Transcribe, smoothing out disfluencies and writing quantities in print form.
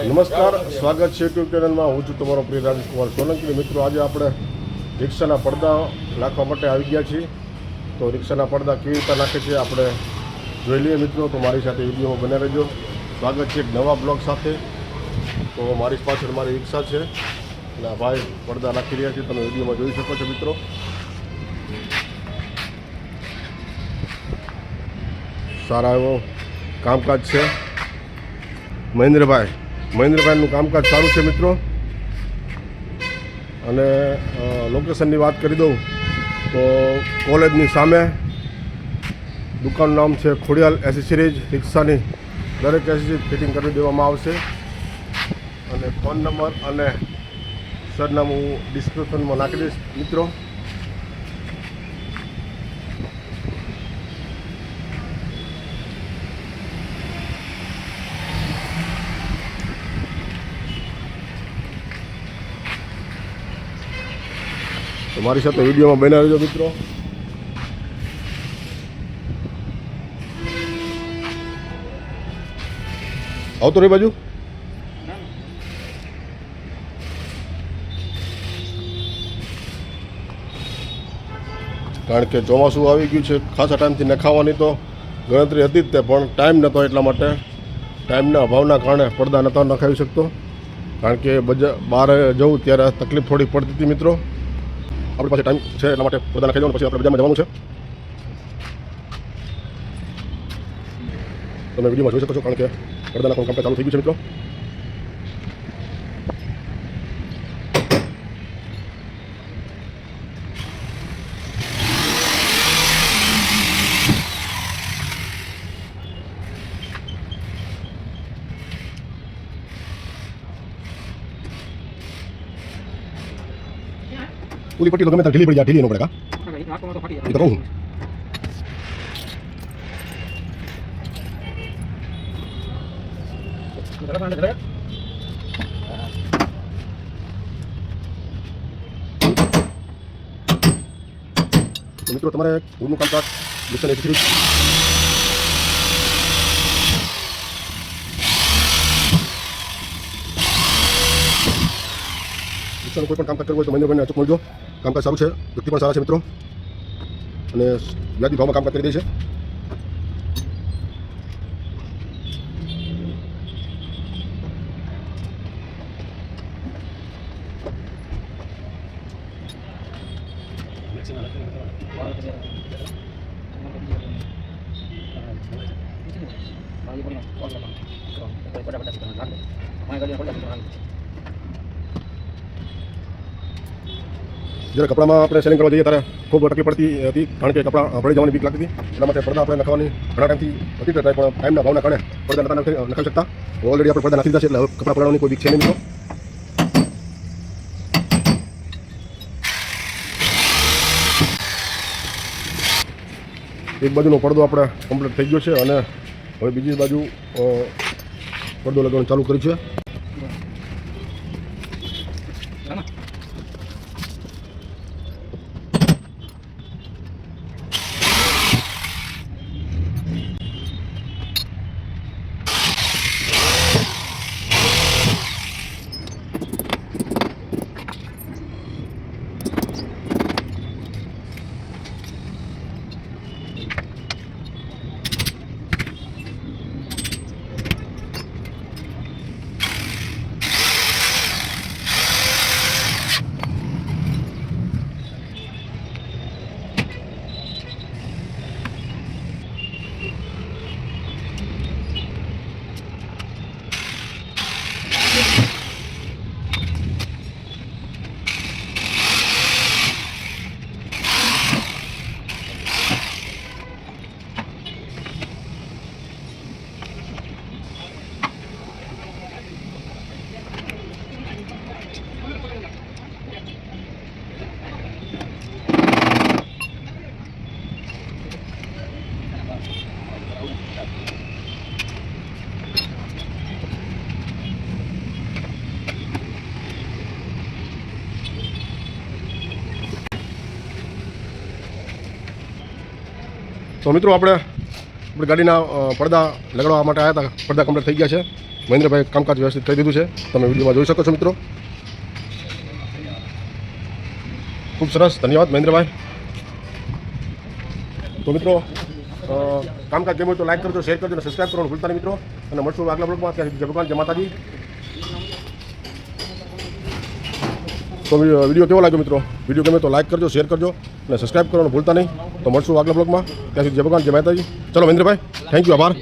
નમસ્કાર, સ્વાગત છે યુટ્યુબ ચેનલમાં. હું છું તમારો પ્રિય રાજેશ કુમાર સોલંકી. મિત્રો, આજે આપણે રિક્ષાના પડદા નાખવા માટે આવી ગયા છીએ. તો રિક્ષાના પડદા કેવી રીતે નાખે છે આપણે જોઈ લઈએ મિત્રો. તો મારી સાથે વિડીયોમાં બને રહેજો. સ્વાગત છે એક નવા બ્લોગ સાથે. તો મારી પાછળ મારી રિક્ષા છે અને આ ભાઈ પડદા નાખી રહ્યા છે, તમે વિડીયોમાં જોઈ શકો છો મિત્રો. સારા એવો કામકાજ છે. મહેન્દ્રભાઈનું કામકાજ સારું છે મિત્રો. અને લોકેશનની વાત કરી દઉં તો કોલેજની સામે દુકાનનું નામ છે ખોડિયાલ એસેસરીઝ. રિક્ષાની દરેક એસેસરીઝ ફિટિંગ કરી દેવામાં આવશે. અને ફોન નંબર અને સરનામું હું ડિસ્ક્રિપ્શનમાં નાખી દઈશ મિત્રો. તમારી સાથે વિડીયોમાં બન્યા રહેજો મિત્રો. આવતો રે બાજુ. કારણ કે ચોમાસું આવી ગયું છે, ખાસા ટાઈમથી નખાવાની તો ગણતરી હતી જ તે, પણ ટાઈમ નહોતો. એટલા માટે ટાઈમના અભાવના કારણે પડદા નહોતા નખાવી શકતો. કારણ કે બહાર જવું ત્યારે તકલીફ થોડી પડતી હતી મિત્રો. આપણી પાસે ટાઈમ છે એટલા માટે પડદા નખાઈ જવાનું, પછી આપણે બજારમાં જવાનું છે. તમે વિડીયોમાં જોઈ શકો છો, કારણ કે પડદા નાખવાનું કામ ચાલુ થઈ ગયું છે મિત્રો. पूरी पट्टी तो गमे ढीली पड़ जाए, ढीली नहीं पड़ेगा ये तो कहूँ. तो मित्रों, तुम्हारे पूर्ण कामकाज રિક્ષાની કોઈ પણ કામકાજ કરવું હોય તો મહેન્દ્રભાઈને અચૂક મળજો. કામકાજ સારું છે, વ્યક્તિ પણ સારા છે મિત્રો, અને વ્યાજબી ભાવમાં કામકાજ કરી દે છે. જ્યારે કપડામાં આપણે સેલિંગ કરવા જઈએ ત્યારે ખૂબ તકલીફ પડતી હતી, કારણ કે કપડાં ભળી જવાની બીક લાગતી હતી. એટલા માટે પડદા આપણે નખાવાની ઘણા ટાઈમથી હતી ટ્રાય, પણ ટાઈમના ભાવના કારણે પડદા નતા નખાવી શકતા. ઓલરેડી આપણે પડદા નાખી દીધા છે, એટલે હવે કપડાં પડાવવાની કોઈ બીક છે નહીં મિત્રો. એક બાજુનો પડદો આપણે કમ્પ્લીટ થઈ ગયો છે, અને હવે બીજી બાજુ પડદો લગાવવાનું ચાલુ કર્યું છે. તો મિત્રો આપણે આપણી ગાડીના પડદા લગાડવા માટે આવ્યા હતા. પડદા કમ્પ્લીટ થઈ ગયા છે. મહેન્દ્રભાઈ કામકાજ વ્યવસ્થિત કરી દીધું છે. તમે વિડીયોમાં જોઈ શકો છો મિત્રો. ખૂબ સરસ, ધન્યવાદ મહેન્દ્રભાઈ. તો મિત્રો કામકાજ ગમ્યું તો લાઈક કરજો, શેર કરજો અને સબસ્ક્રાઈબ કરવાનું ભૂલતા નહીં મિત્રો. અને મળશું આગલા બ્લોગમાં. ત્યાં જય ભગવાન, જય માતાજી. તો વિડીયો કેવો લાગ્યો મિત્રો? વિડીયો ગમે તો લાઈક કરજો, શેર કરજો અને સબસ્ક્રાઈબ કરવાનું ભૂલતા નહીં. તો મળશું આગલા બ્લોગમાં. ત્યાં સુધી જય ભગવાન, જય માતાજી. ચલો મહેન્દ્રભાઈ, થેન્ક યુ, આભાર.